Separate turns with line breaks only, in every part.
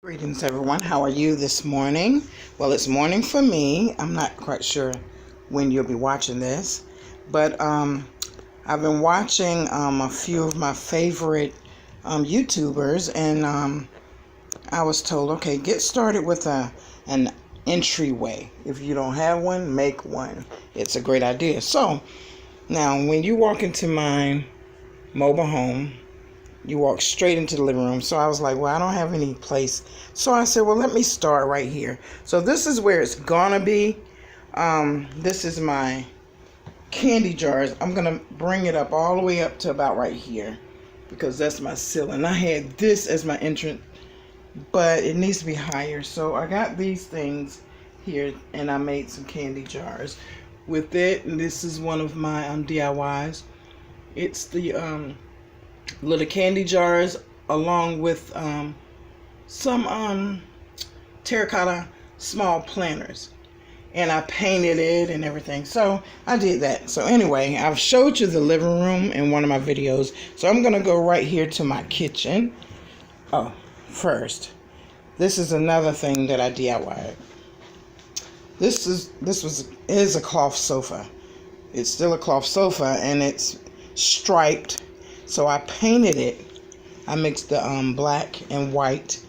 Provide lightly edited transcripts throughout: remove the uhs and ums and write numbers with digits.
Greetings, everyone. How are you this morning? Well, it's morning for me. I'm not quite sure when you'll be watching this, but I've been watching a few of my favorite YouTubers, and I was told, okay, get started with an entryway. If you don't have one, make one. It's a great idea. So now, when you walk into my mobile home, you walk straight into the living room. So I was like, well, I don't have any place. So I said, well, let me start right here. So this is where it's gonna be. This is my candy jars. I'm gonna bring it up all the way up to about right here because that's my ceiling. I had this as my entrance, but it needs to be higher. So I got these things here and I made some candy jars with it. And this is one of my DIYs. It's the little candy jars along with some terracotta small planters, and I painted it and everything. So I did that. So anyway, I've showed you the living room in one of my videos, so I'm gonna go right here to my kitchen. Oh, first, this is another thing that I DIYed. This is a cloth sofa. It's still a cloth sofa and it's striped. So I painted it. I mixed the black and white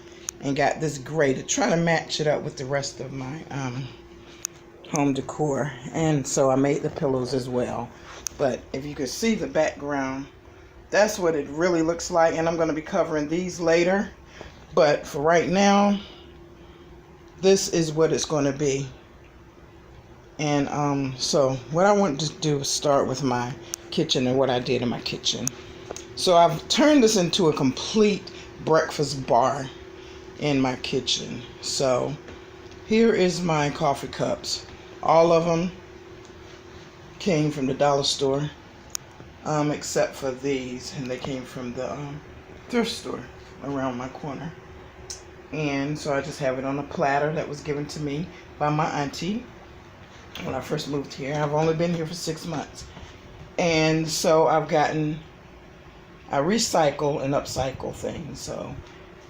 and got this gray to try to match it up with the rest of my home decor. And so I made the pillows as well. But if you could see the background, that's what it really looks like. And I'm going to be covering these later. But for right now, this is what it's going to be. And so what I want to do is start with my kitchen and what I did in my kitchen. So I've turned this into a complete breakfast bar in my kitchen. So here is my coffee cups. All of them came from the dollar store, except for these, and they came from the thrift store around my corner. And so I just have it on a platter that was given to me by my auntie when I first moved here. I've only been here for 6 months. And so I recycle and upcycle things. So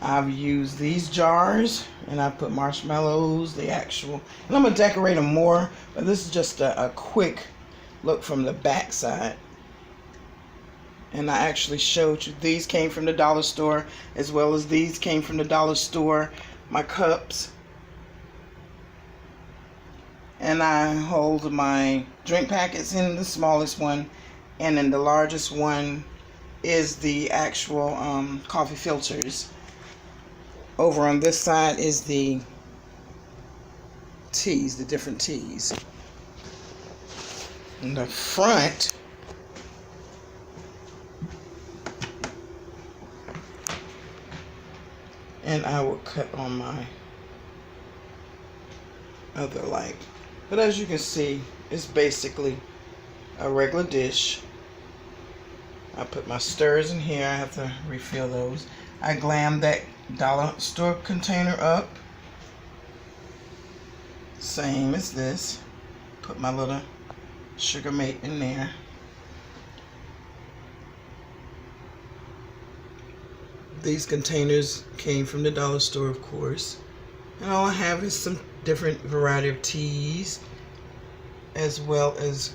I've used these jars and I put marshmallows, the actual, and I'm gonna decorate them more, but this is just a quick look from the back side. And I actually showed you these came from the dollar store, as well as these came from the dollar store, my cups. And I hold my drink packets in the smallest one, and then the largest one is the actual coffee filters. Over on this side is the teas, the different teas. In the front, and I will cut on my other light. But as you can see, it's basically a regular dish. I put my stirrers in here. I have to refill those. I glammed that dollar store container up. Same as this. Put my little sugar mate in there. These containers came from the dollar store, of course. And all I have is some different variety of teas, as well as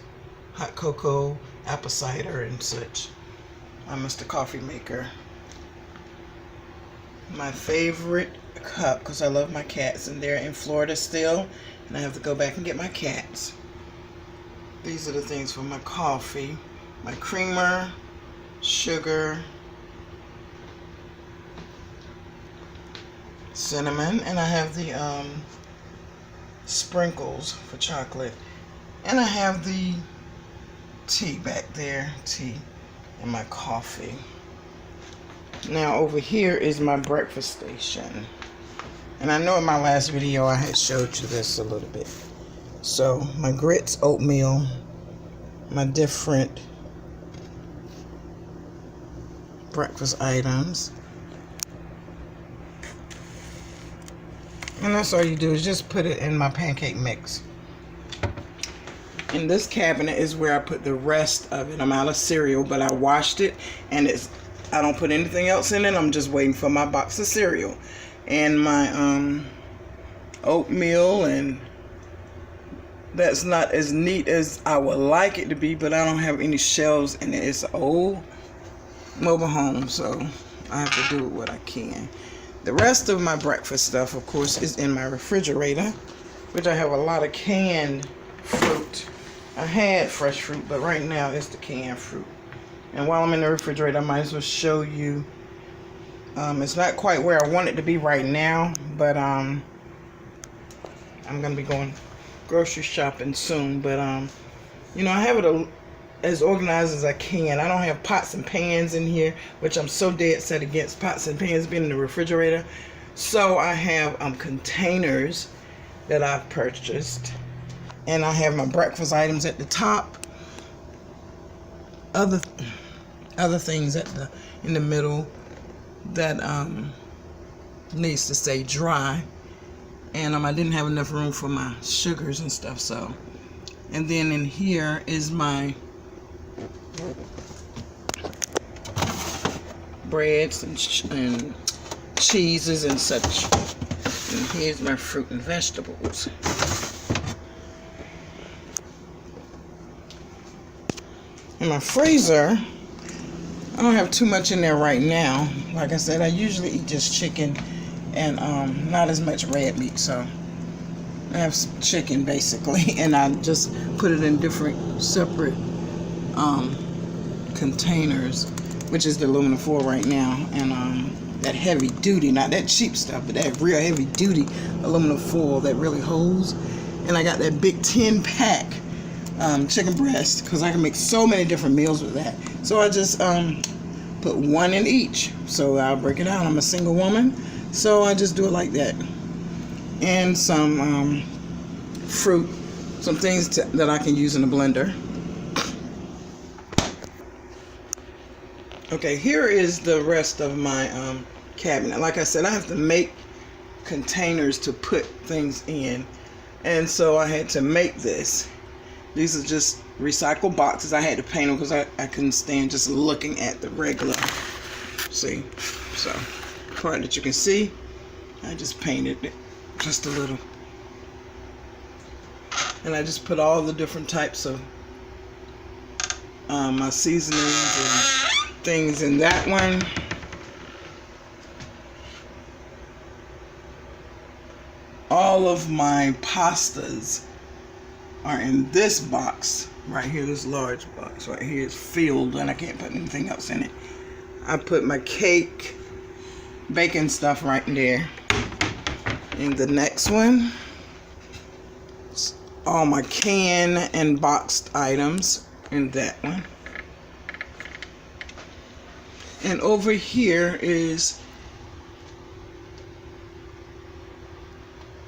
hot cocoa, apple cider, and such. I'm Mr. Coffee Maker. My favorite cup, because I love my cats, and they're in Florida still, and I have to go back and get my cats. These are the things for my coffee. My creamer, sugar, cinnamon, and I have the sprinkles for chocolate. And I have the tea back there, tea. And my coffee. Now over here is my breakfast station. And I know in my last video I had showed you this a little bit. So my grits, oatmeal, my different breakfast items. And that's all you do is just put it in my pancake mix. In this cabinet is where I put the rest of it. I'm out of cereal, but I washed it, and I don't put anything else in it. I'm just waiting for my box of cereal. and my oatmeal, and that's not as neat as I would like it to be, but I don't have any shelves in it. It's an old mobile home, so I have to do what I can. The rest of my breakfast stuff, of course, is in my refrigerator, which I have a lot of canned fruit. I had fresh fruit, but right now it's the canned fruit. And while I'm in the refrigerator, I might as well show you. It's not quite where I want it to be right now, but I'm going to be going grocery shopping soon. But, you know, I have it as organized as I can. I don't have pots and pans in here, which I'm so dead set against pots and pans being in the refrigerator. So I have containers that I've purchased, and I have my breakfast items at the top. Other things in the middle that needs to stay dry, and I didn't have enough room for my sugars and stuff. So, and then in here is my breads and cheeses and such. And here's my fruit and vegetables. In my freezer, I don't have too much in there right now. Like I said, I usually eat just chicken and not as much red meat. So I have some chicken basically, and I just put it in different separate containers, which is the aluminum foil right now, and that heavy duty, not that cheap stuff, but that real heavy duty aluminum foil that really holds. And I got that big 10-pack chicken breast, because I can make so many different meals with that. So I just put one in each. So I'll break it out. I'm a single woman, so I just do it like that. And some fruit, some things that I can use in the blender. Okay, here is the rest of my cabinet. Like I said, I have to make containers to put things in, and so I had to make this. These are just recycled boxes. I had to paint them because I couldn't stand just looking at the regular. See, so part that you can see, I just painted it just a little, and I just put all the different types of my seasonings and things in that one. All of my pastas are in this box right here. This large box right here is filled, and I can't put anything else in it. I put my cake, baking stuff right in there. In the next one, all my canned and boxed items in that one. And over here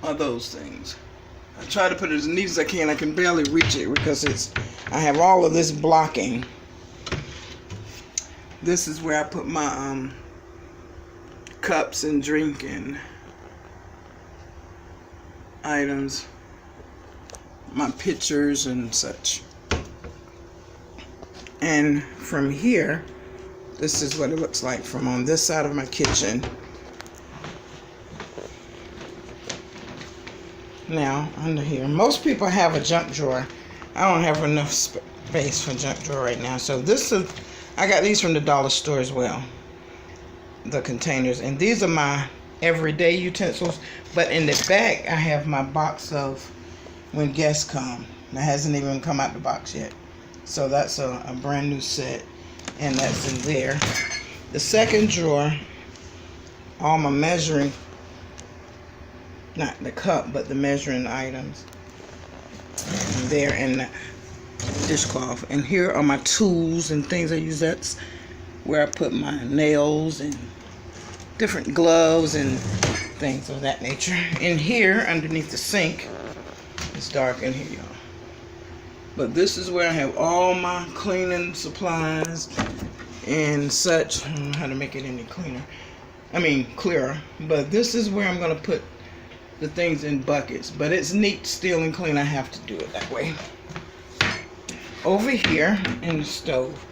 are those things. I try to put it as neat as I can. I can barely reach it because I have all of this blocking. This is where I put my cups and drinking items, my pitchers and such. And from here, this is what it looks like from on this side of my kitchen. Now, under here, most people have a junk drawer. I don't have enough space for junk drawer right now. So I got these from the dollar store as well, the containers. And these are my everyday utensils. But in the back, I have my box of when guests come. That hasn't even come out the box yet. So that's a brand new set. And that's in there. The second drawer, all my measuring, not the cup, but the measuring items. And there in the dishcloth. And here are my tools and things I use. That's where I put my nails and different gloves and things of that nature. In here, underneath the sink, it's dark in here, y'all. But this is where I have all my cleaning supplies and such. I don't know how to make it any clearer. But this is where I'm going to put the things in buckets. But it's neat still and clean. I have to do it that way. Over here in the stove.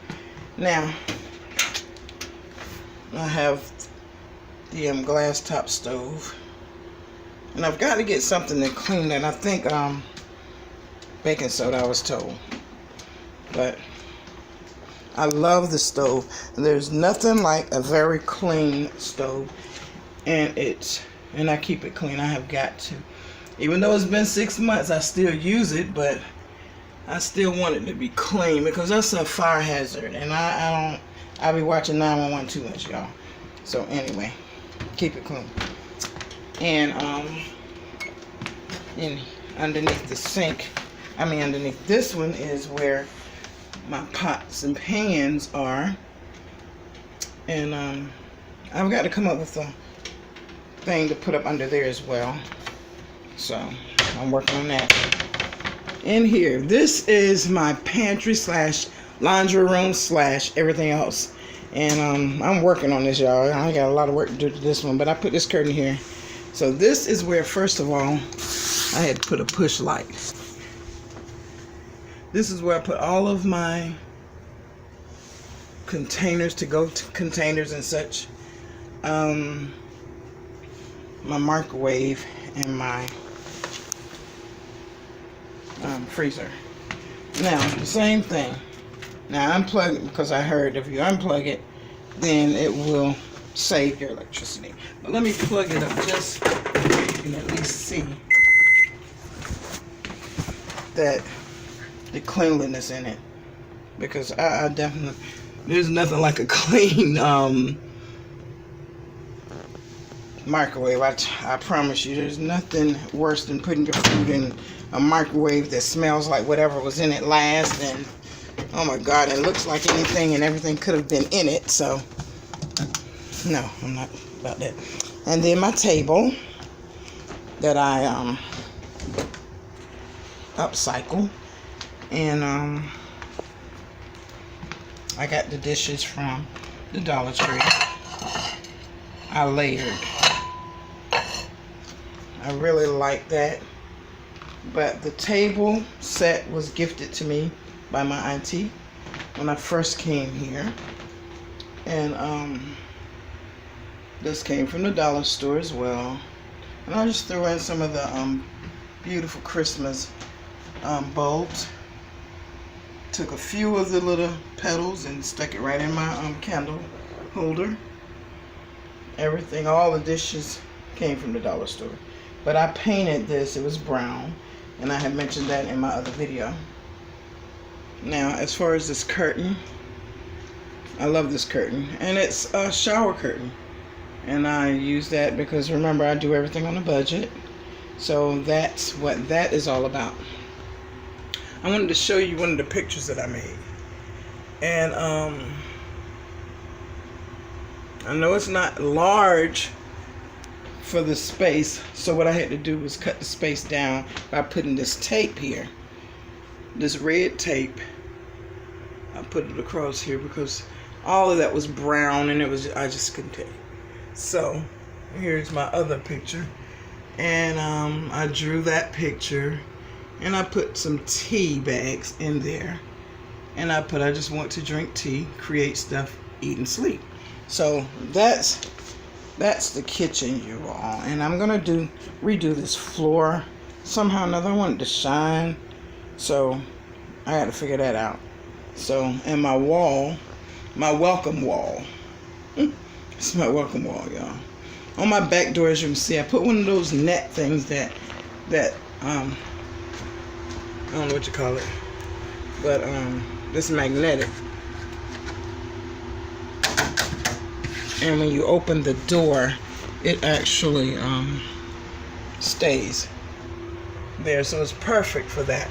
Now, I have the glass top stove. And I've got to get something to clean that. I think baking soda, I was told. But I love the stove. There's nothing like a very clean stove. And I keep it clean. I have got to. Even though it's been 6 months, I still use it, but I still want it to be clean because that's a fire hazard. And I be watching 911 too much, y'all. So anyway, keep it clean. And underneath the sink, underneath this one is where my pots and pans are. And I've got to come up with a thing to put up under there as well. So I'm working on that. In here, this is my pantry / laundry room / everything else. And I'm working on this, y'all. I got a lot of work to do to this one, but I put this curtain here. So this is where, first of all, I had to put a push light. This is where I put all of my containers, to go to containers and such. My microwave and my freezer. Now, the same thing. Now, unplug it because I heard if you unplug it, then it will save your electricity. But let me plug it up just so you can at least see that the cleanliness in it. Because I definitely, there's nothing like a clean microwave. I promise you, there's nothing worse than putting your food in a microwave that smells like whatever was in it last, and oh my God, it looks like anything and everything could have been in it. So no, I'm not about that. And then my table that I upcycle, and I got the dishes from the Dollar Tree. I layered. I really like that. But the table set was gifted to me by my auntie when I first came here. And this came from the dollar store as well. And I just threw in some of the beautiful Christmas bulbs. Took a few of the little petals and stuck it right in my candle holder. Everything, all the dishes came from the dollar store. But I painted this, it was brown. And I had mentioned that in my other video. Now, as far as this curtain, I love this curtain. And it's a shower curtain. And I use that because, remember, I do everything on a budget. So that's what that is all about. I wanted to show you one of the pictures that I made. And I know it's not large for the space, so what I had to do was cut the space down by putting this tape here, this red tape. I put it across here because all of that was brown and I just couldn't take it. So here's my other picture, and I drew that picture and I put some tea bags in there, and I just want to drink tea, create stuff, eat and sleep. So that's the kitchen, you all. And I'm gonna redo this floor somehow or another. I want it to shine, so I got to figure that out. So, and my wall, my welcome wall. It's my welcome wall, y'all. On my back door, as you can see, I put one of those net things that I don't know what you call it, but this magnetic. And when you open the door, it actually stays there, so it's perfect for that.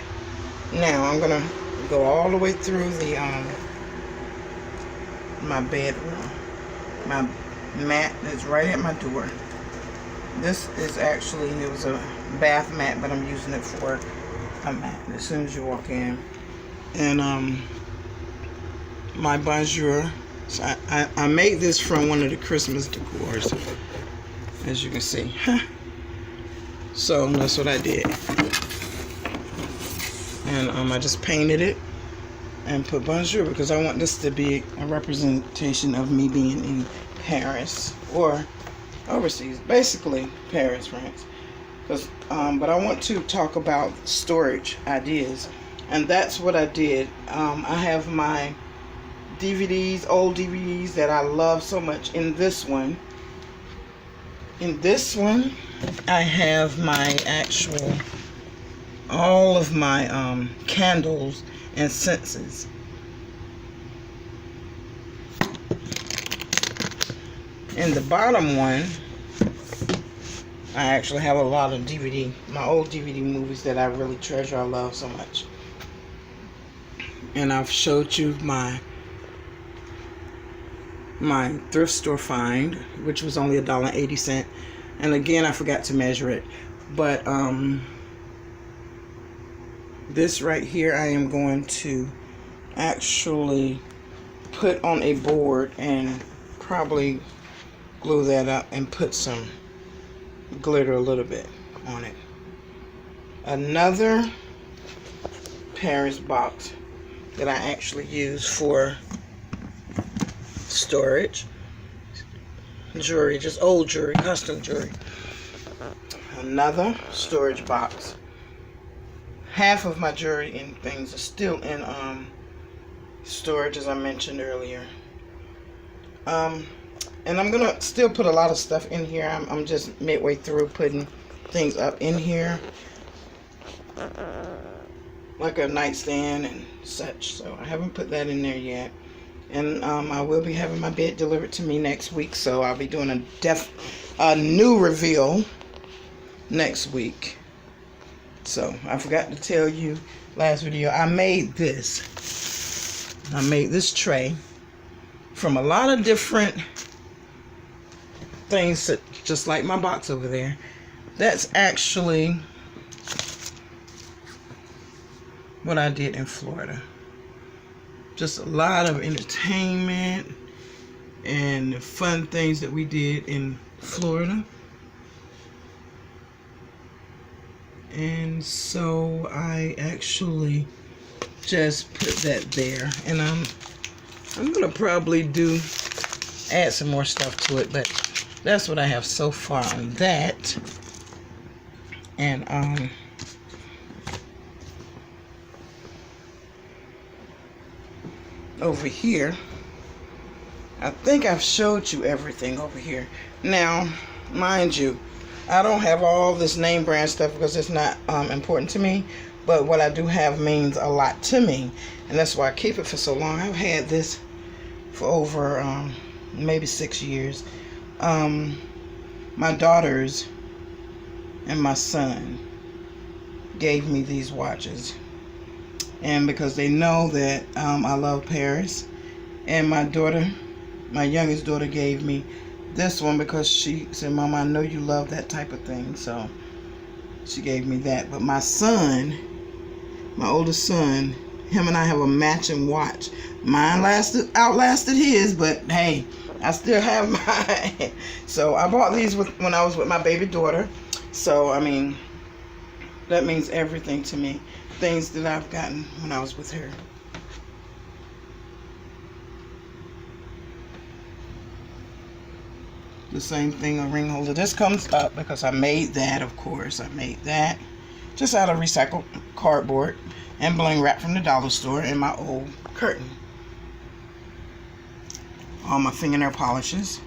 Now I'm gonna go all the way through the my bedroom. My mat is right at my door. This is actually, it was a bath mat, but I'm using it for a mat as soon as you walk in. And my bonjour. So I made this from one of the Christmas decors, as you can see. So that's what I did. And I just painted it and put bonjour because I want this to be a representation of me being in Paris or overseas, basically Paris, France. But I want to talk about storage ideas, and that's what I did. I have my DVDs, old DVDs that I love so much. In this one, I have my actual, all of my candles and scents. In the bottom one, I actually have a lot of my old DVD movies that I really treasure, I love so much. And I've showed you my thrift store find, which was only $1.80. And again, I forgot to measure it. But this right here, I am going to actually put on a board and probably glue that up and put some glitter a little bit on it. Another Paris box that I actually use for storage. Jewelry, just old jewelry, custom jewelry. Another storage box. Half of my jewelry and things are still in storage, as I mentioned earlier. And I'm gonna still put a lot of stuff in here. I'm just midway through putting things up in here, like a nightstand and such. So I haven't put that in there yet. And I will be having my bed delivered to me next week, so I'll be doing a new reveal next week. So I forgot to tell you last video, I made this tray from a lot of different things, just like my box over there. That's actually what I did in Florida. Just a lot of entertainment and fun things that we did in Florida. And so I actually just put that there, and I'm gonna probably add some more stuff to it, but that's what I have so far on that. And over here, I think I've showed you everything over here. Now, mind you, I don't have all this name brand stuff because it's not important to me, but what I do have means a lot to me, and that's why I keep it for so long. I've had this for over maybe 6 years. My daughters and my son gave me these watches, and because they know that I love Paris, and my youngest daughter gave me this one because she said, "Mama, I know you love that type of thing," so she gave me that. But my son, my oldest son, him and I have a matching watch. Mine outlasted his, but hey, I still have mine. So I bought these when I was with my baby daughter. So I mean, that means everything to me. Things that I've gotten when I was with her. The same thing, a ring holder. This comes up because I made that, of course. I made that just out of recycled cardboard and bling wrap from the dollar store, and my old curtain. All my fingernail polishes.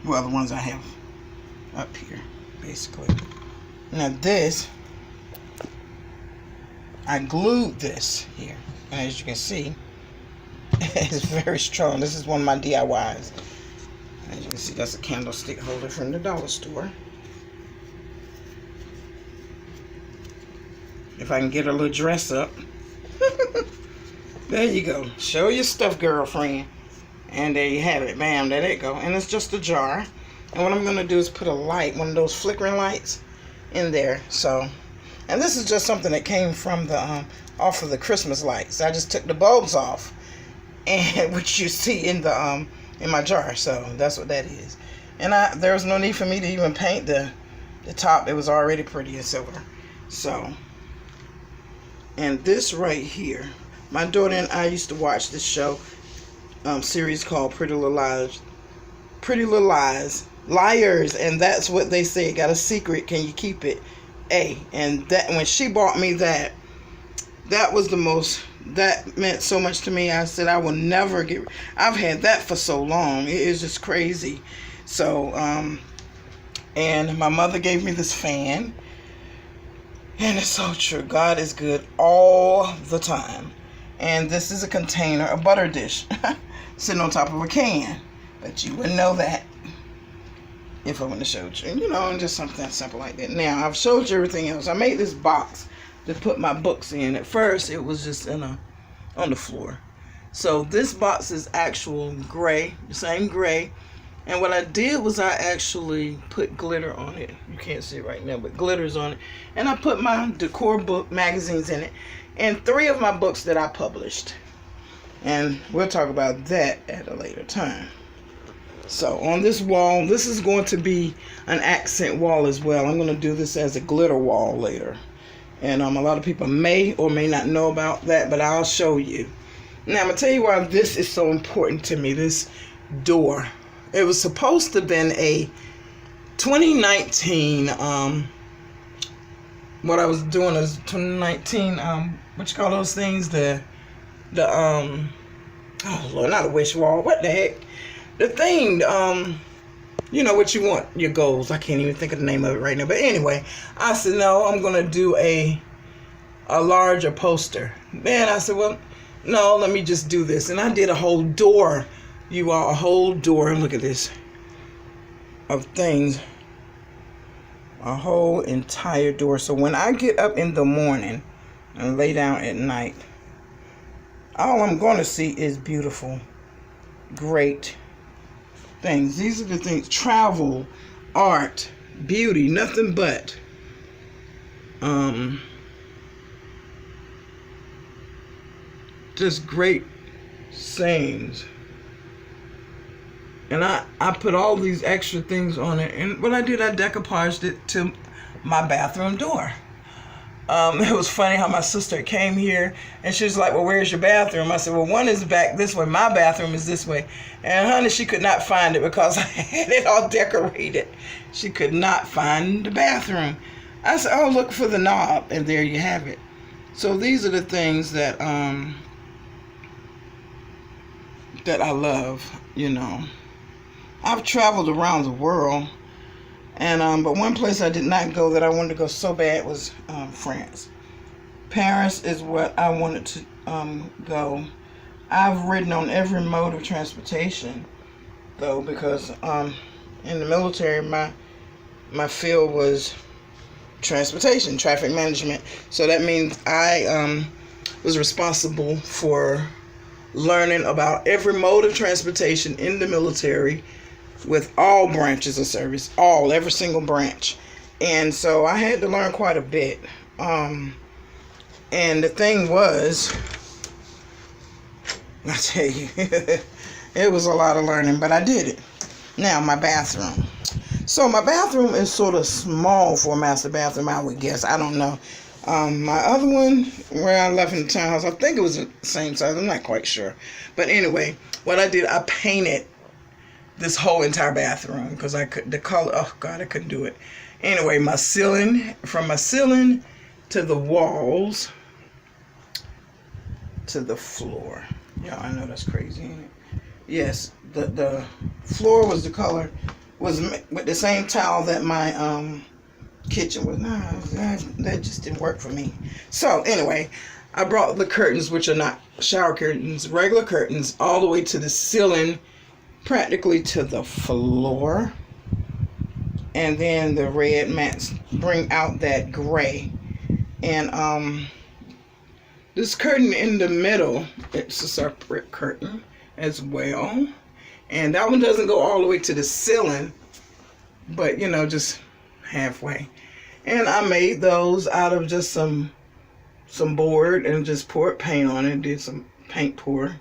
Well, the ones I have up here, basically. Now this, I glued this here, and as you can see, it's very strong. This is one of my DIYs. As you can see, that's a candlestick holder from the dollar store. If I can get a little dress up. There you go. Show your stuff, girlfriend. And there you have it. Bam, there you go. And it's just a jar. And what I'm going to do is put a light, one of those flickering lights, in there. So, and this is just something that came from the off of the Christmas lights. I just took the bulbs off, and which you see in the in my jar. So that's what that is. And there was no need for me to even paint the top. It was already pretty in silver. So, and this right here, my daughter and I used to watch this show series called Pretty Little Pretty Little Lies. Liars, and that's what they say. Got a secret, can you keep it? And that, when she bought me that was the most, that meant so much to me. I said I will never get, I've had that for so long. It is just crazy. So, and my mother gave me this fan. And it's so true. God is good all the time. And this is a container, a butter dish, sitting on top of a can. But you wouldn't know that if I wouldn't have showed you. You know, and just something simple like that. Now, I've showed you everything else. I made this box to put my books in. At first, it was just on the floor. So this box is actual gray, the same gray. And what I did was I actually put glitter on it. You can't see it right now, but glitter's on it. And I put my decor book magazines in it. And 3 of my books that I published. And we'll talk about that at a later time. So on this wall, this is going to be an accent wall as well. I'm going to do this as a glitter wall later. And a lot of people may or may not know about that, but I'll show you. Now, I'm going to tell you why this is so important to me, this door. It was supposed to have been a 2019, what I was doing is 2019, what you call those things? Oh Lord, not a wish wall. What the heck? The thing, you know what you want, your goals. I can't even think of the name of it right now. But anyway, I said, no, I'm going to do a larger poster. Then I said, well, no, let me just do this. And I did a whole door, you all, a whole door. Look at this, of things. A whole entire door. So when I get up in the morning and lay down at night, all I'm going to see is beautiful, great things. These are the things: travel, art, beauty, nothing but just great sayings. And I put all these extra things on it. And what I did, I decoupaged it to my bathroom door. It was funny how my sister came here and she was like, well, where's your bathroom? I said, well, one is back this way. My bathroom is this way. And honey, she could not find it because I had it all decorated. She could not find the bathroom. I said, oh, look for the knob. And there you have it. So these are the things that that I love, you know. I've traveled around the world, and but one place I did not go that I wanted to go so bad was France. Paris is what I wanted to go. I've ridden on every mode of transportation, though, because in the military, my field was transportation, traffic management. So that means I was responsible for learning about every mode of transportation in the military, with all branches of service, every single branch. And so I had to learn quite a bit. And the thing was, I tell you, it was a lot of learning, but I did it. Now, my bathroom. So my bathroom is sort of small for a master bathroom, I would guess. I don't know. My other one, where I left in the townhouse, I think it was the same size. I'm not quite sure. But anyway, what I did, I painted this whole entire bathroom because I could, the color, oh God, I couldn't do it. Anyway, my ceiling, from my ceiling to the walls to the floor. Yeah, I know that's crazy, ain't it? Yes, the floor was the color, was with the same towel that my kitchen was. Nah, that just didn't work for me. So anyway, I brought the curtains, which are not shower curtains, regular curtains, all the way to the ceiling, practically to the floor. And then the red mats bring out that gray. And this curtain in the middle, it's a separate curtain as well. And that one doesn't go all the way to the ceiling, but you know, just halfway. And I made those out of just some board and just poured paint on it, did some paint pour.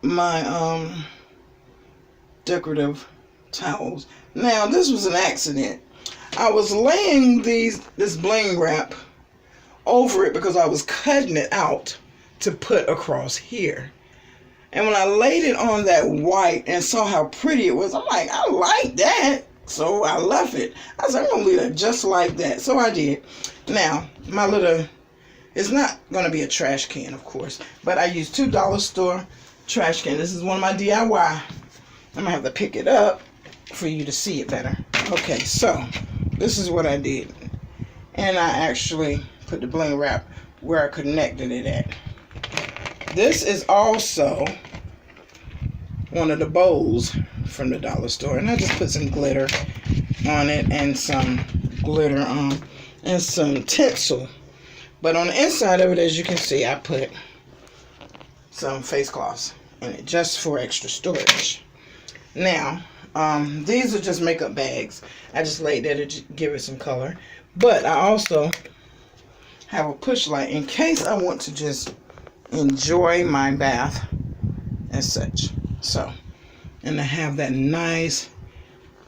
My decorative towels. Now, this was an accident. I was laying this bling wrap over it because I was cutting it out to put across here. And when I laid it on that white and saw how pretty it was, I'm like, I like that. So I left it. I said, I'm going to leave it just like that. So I did. Now, my little, it's not going to be a trash can, of course, but I used $2 store trash can. This is one of my DIY. I'm going to have to pick it up for you to see it better. Okay, so this is what I did. And I actually put the bling wrap where I connected it at. This is also one of the bowls from the dollar store, and I just put some glitter on it and some glitter and some tinsel. But on the inside of it, as you can see, I put some face cloths in it just for extra storage. Now, these are just makeup bags. I just laid there to give it some color. But I also have a push light in case I want to just enjoy my bath as such. So, and to have that nice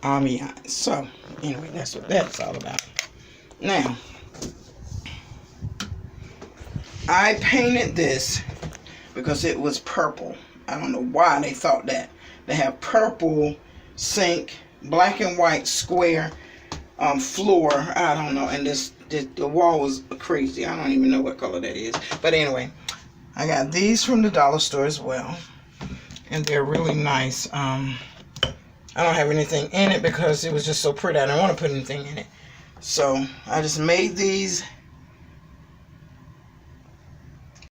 ambiance. So, anyway, that's what that's all about. Now, I painted this because it was purple. I don't know why they thought that. They have purple sink, black and white square floor. I don't know. And the wall was crazy. I don't even know what color that is. But anyway, I got these from the dollar store as well. And they're really nice. I don't have anything in it because it was just so pretty. I didn't want to put anything in it. So I just made these